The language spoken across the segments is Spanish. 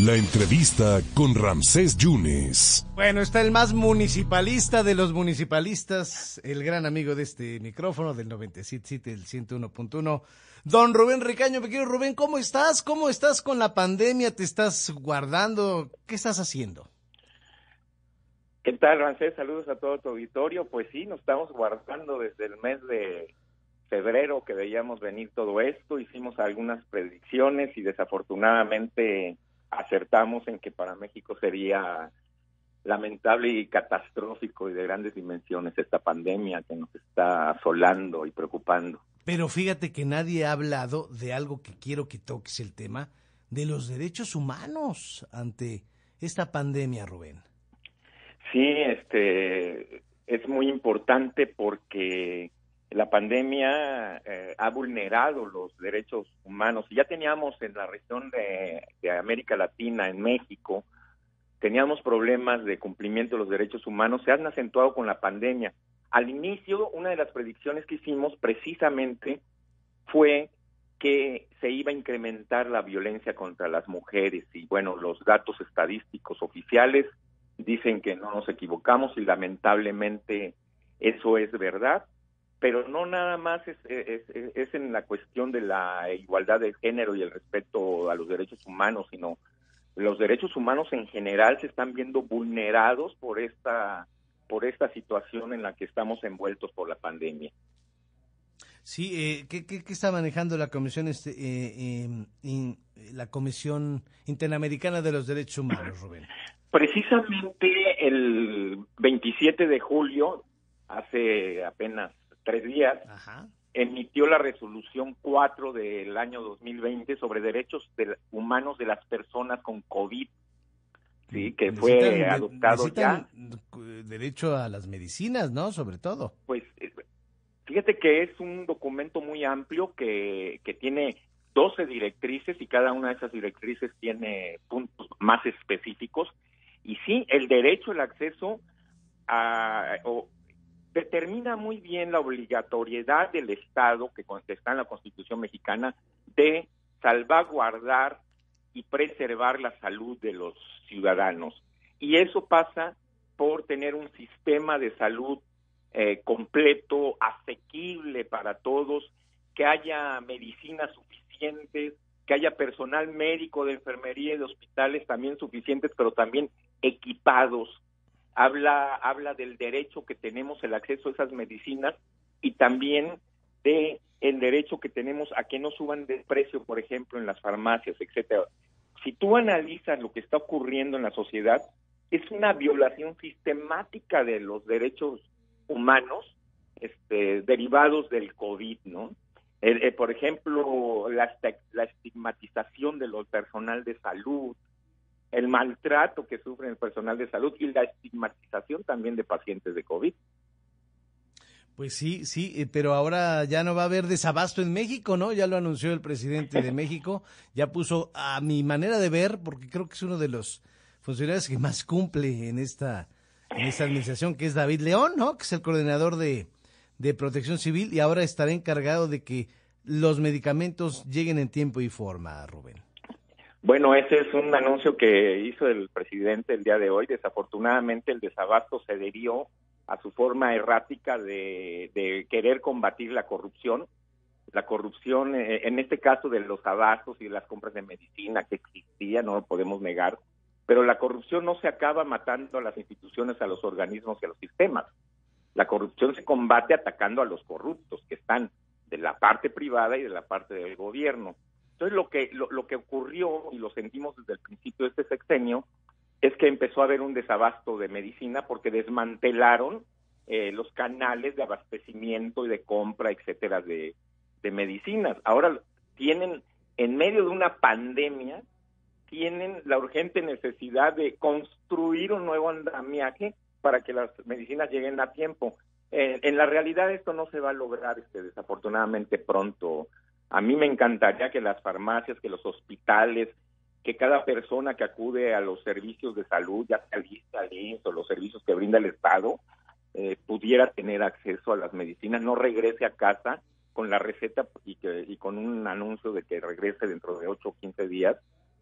La entrevista con Ramsés Yunes. Bueno, está el más municipalista de los municipalistas, el gran amigo de este micrófono del 97.7, el 101.1, don Rubén Ricaño. Me quiero, Rubén, ¿cómo estás? ¿Cómo estás con la pandemia? ¿Te estás guardando? ¿Qué estás haciendo? ¿Qué tal, Ramsés? Saludos a todo tu auditorio. Pues sí, nos estamos guardando desde el mes de febrero que veíamos venir todo esto. Hicimos algunas predicciones y desafortunadamente acertamos en que para México sería lamentable y catastrófico y de grandes dimensiones esta pandemia que nos está asolando y preocupando. Pero fíjate que nadie ha hablado de algo que quiero que toques el tema, de los derechos humanos ante esta pandemia, Rubén. Sí, es muy importante porque la pandemia ha vulnerado los derechos humanos. Ya teníamos en la región de América Latina, en México, teníamos problemas de cumplimiento de los derechos humanos, se han acentuado con la pandemia. Al inicio, una de las predicciones que hicimos precisamente fue que se iba a incrementar la violencia contra las mujeres y bueno, los datos estadísticos oficiales dicen que no nos equivocamos y lamentablemente eso es verdad. Pero no nada más es en la cuestión de la igualdad de género y el respeto a los derechos humanos, sino los derechos humanos en general se están viendo vulnerados por esta situación en la que estamos envueltos por la pandemia. Sí, ¿qué está manejando la Comisión la Comisión Interamericana de los Derechos Humanos, Rubén? Precisamente el 27 de julio, hace apenas 3 días, Ajá, emitió la resolución 4 del año 2020 sobre derechos humanos de las personas con COVID, sí, que fue adoptado ya. Derecho a las medicinas, ¿no? Sobre todo. Pues fíjate que es un documento muy amplio que tiene 12 directrices y cada una de esas directrices tiene puntos más específicos. Y sí, el derecho al acceso determina muy bien la obligatoriedad del Estado, que está en la Constitución mexicana, de salvaguardar y preservar la salud de los ciudadanos. Y eso pasa por tener un sistema de salud completo, asequible para todos, que haya medicinas suficientes, que haya personal médico de enfermería y de hospitales también suficientes, pero también equipados. Habla del derecho que tenemos el acceso a esas medicinas y también de el derecho que tenemos a que no suban de precio, por ejemplo, en las farmacias, etcétera. Si tú analizas lo que está ocurriendo en la sociedad, es una violación sistemática de los derechos humanos derivados del COVID, ¿no? Por ejemplo, la estigmatización del personal de salud, el maltrato que sufre el personal de salud y la estigmatización también de pacientes de COVID. Pues sí, pero ahora ya no va a haber desabasto en México, ¿no? Ya lo anunció el presidente de México, ya puso, a mi manera de ver, porque creo que es uno de los funcionarios que más cumple en esta administración, que es David León, ¿no? Que es el coordinador de Protección Civil y ahora estará encargado de que los medicamentos lleguen en tiempo y forma, Rubén. Bueno, ese es un anuncio que hizo el presidente el día de hoy. Desafortunadamente el desabasto se debió a su forma errática de querer combatir la corrupción. La corrupción, en este caso de los abastos y de las compras de medicina que existía, no lo podemos negar, pero la corrupción no se acaba matando a las instituciones, a los organismos y a los sistemas. La corrupción se combate atacando a los corruptos que están de la parte privada y de la parte del gobierno. Entonces lo que ocurrió, y lo sentimos desde el principio de este sexenio, es que empezó a haber un desabasto de medicina porque desmantelaron los canales de abastecimiento y de compra, etcétera, de medicinas. Ahora tienen, en medio de una pandemia, tienen la urgente necesidad de construir un nuevo andamiaje para que las medicinas lleguen a tiempo. En la realidad esto no se va a lograr desafortunadamente pronto. A mí me encantaría que las farmacias, que los hospitales, que cada persona que acude a los servicios de salud, ya sea el IMSS o los servicios que brinda el Estado, pudiera tener acceso a las medicinas, no regrese a casa con la receta y con un anuncio de que regrese dentro de 8 o 15 días,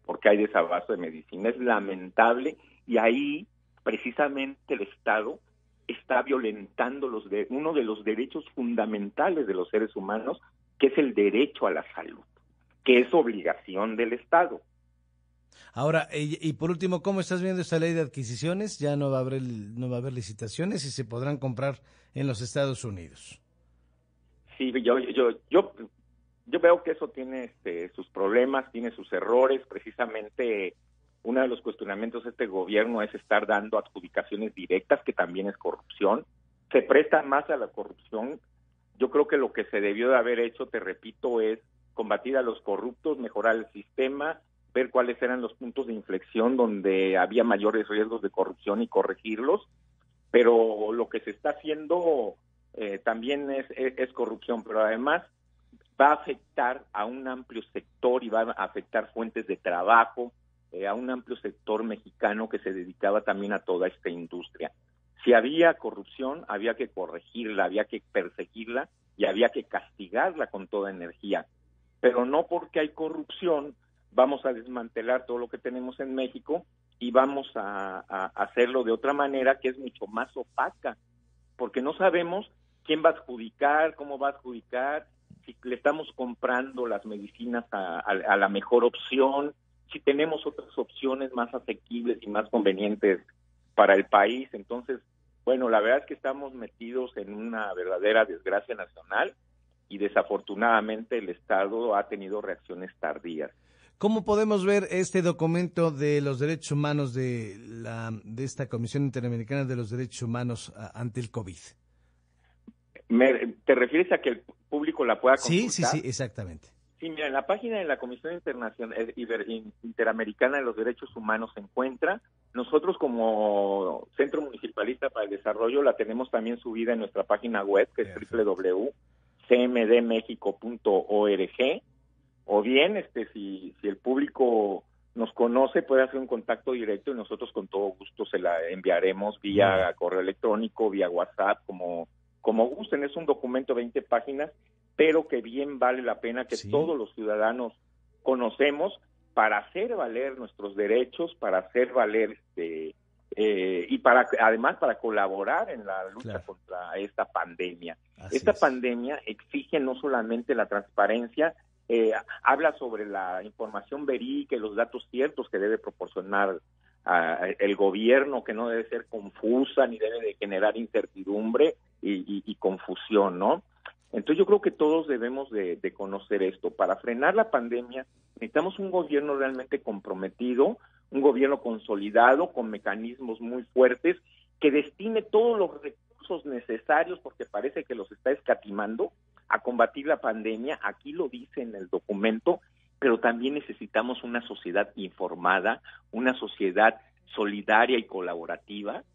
porque hay desabasto de medicina. Es lamentable, y ahí precisamente el Estado está violentando uno de los derechos fundamentales de los seres humanos, que es el derecho a la salud, que es obligación del Estado. Ahora, y por último, ¿cómo estás viendo esta ley de adquisiciones? Ya no va a haber licitaciones y se podrán comprar en los Estados Unidos. Sí, yo veo que eso tiene sus problemas, tiene sus errores. Precisamente uno de los cuestionamientos de este gobierno es estar dando adjudicaciones directas, que también es corrupción. Se presta más a la corrupción. Yo creo que lo que se debió de haber hecho, te repito, es combatir a los corruptos, mejorar el sistema, ver cuáles eran los puntos de inflexión donde había mayores riesgos de corrupción y corregirlos. Pero lo que se está haciendo también es corrupción, pero además va a afectar a un amplio sector y va a afectar fuentes de trabajo, a un amplio sector mexicano que se dedicaba también a toda esta industria. Si había corrupción, había que corregirla, había que perseguirla y había que castigarla con toda energía. Pero no porque hay corrupción vamos a desmantelar todo lo que tenemos en México y vamos a hacerlo de otra manera que es mucho más opaca, porque no sabemos quién va a adjudicar, cómo va a adjudicar, si le estamos comprando las medicinas a la mejor opción, si tenemos otras opciones más asequibles y más convenientes para el país. Entonces, bueno, la verdad es que estamos metidos en una verdadera desgracia nacional y desafortunadamente el Estado ha tenido reacciones tardías. ¿Cómo podemos ver este documento de los derechos humanos de esta Comisión Interamericana de los Derechos Humanos ante el COVID? ¿Te refieres a que el público la pueda consultar? Sí, exactamente. Sí, mira, en la página de la Comisión Interamericana de los Derechos Humanos se encuentra. Nosotros como Centro Municipalista para el Desarrollo la tenemos también subida en nuestra página web, que es www.cmdmexico.org. O bien, si el público nos conoce, puede hacer un contacto directo y nosotros con todo gusto se la enviaremos vía correo electrónico, vía WhatsApp, como gusten. Es un documento de 20 páginas, pero que bien vale la pena que todos los ciudadanos conocemos para hacer valer nuestros derechos, para hacer valer y además para colaborar en la lucha contra esta pandemia. Esta pandemia exige no solamente la transparencia, habla sobre la información verídica y los datos ciertos que debe proporcionar el gobierno, que no debe ser confusa ni debe de generar incertidumbre y confusión, ¿no? Entonces yo creo que todos debemos de conocer esto. Para frenar la pandemia necesitamos un gobierno realmente comprometido, un gobierno consolidado, con mecanismos muy fuertes, que destine todos los recursos necesarios, porque parece que los está escatimando, a combatir la pandemia. Aquí lo dice en el documento, pero también necesitamos una sociedad informada, una sociedad solidaria y colaborativa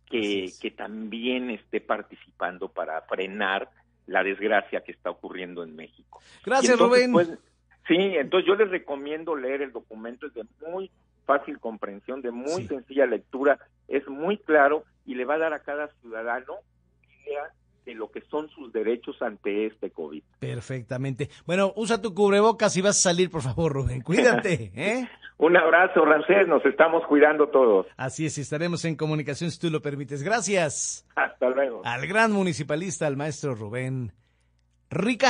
que también esté participando para frenar la desgracia que está ocurriendo en México. Gracias, entonces, Rubén. Entonces yo les recomiendo leer el documento, es de muy fácil comprensión, de muy sencilla lectura, es muy claro y le va a dar a cada ciudadano idea de lo que son sus derechos ante este COVID. Perfectamente. Bueno, usa tu cubrebocas y vas a salir, por favor, Rubén. Cuídate, ¿eh? Un abrazo, Ramsés, nos estamos cuidando todos. Así es, estaremos en comunicación si tú lo permites. Gracias. Hasta luego. Al gran municipalista, al maestro Rubén Rica.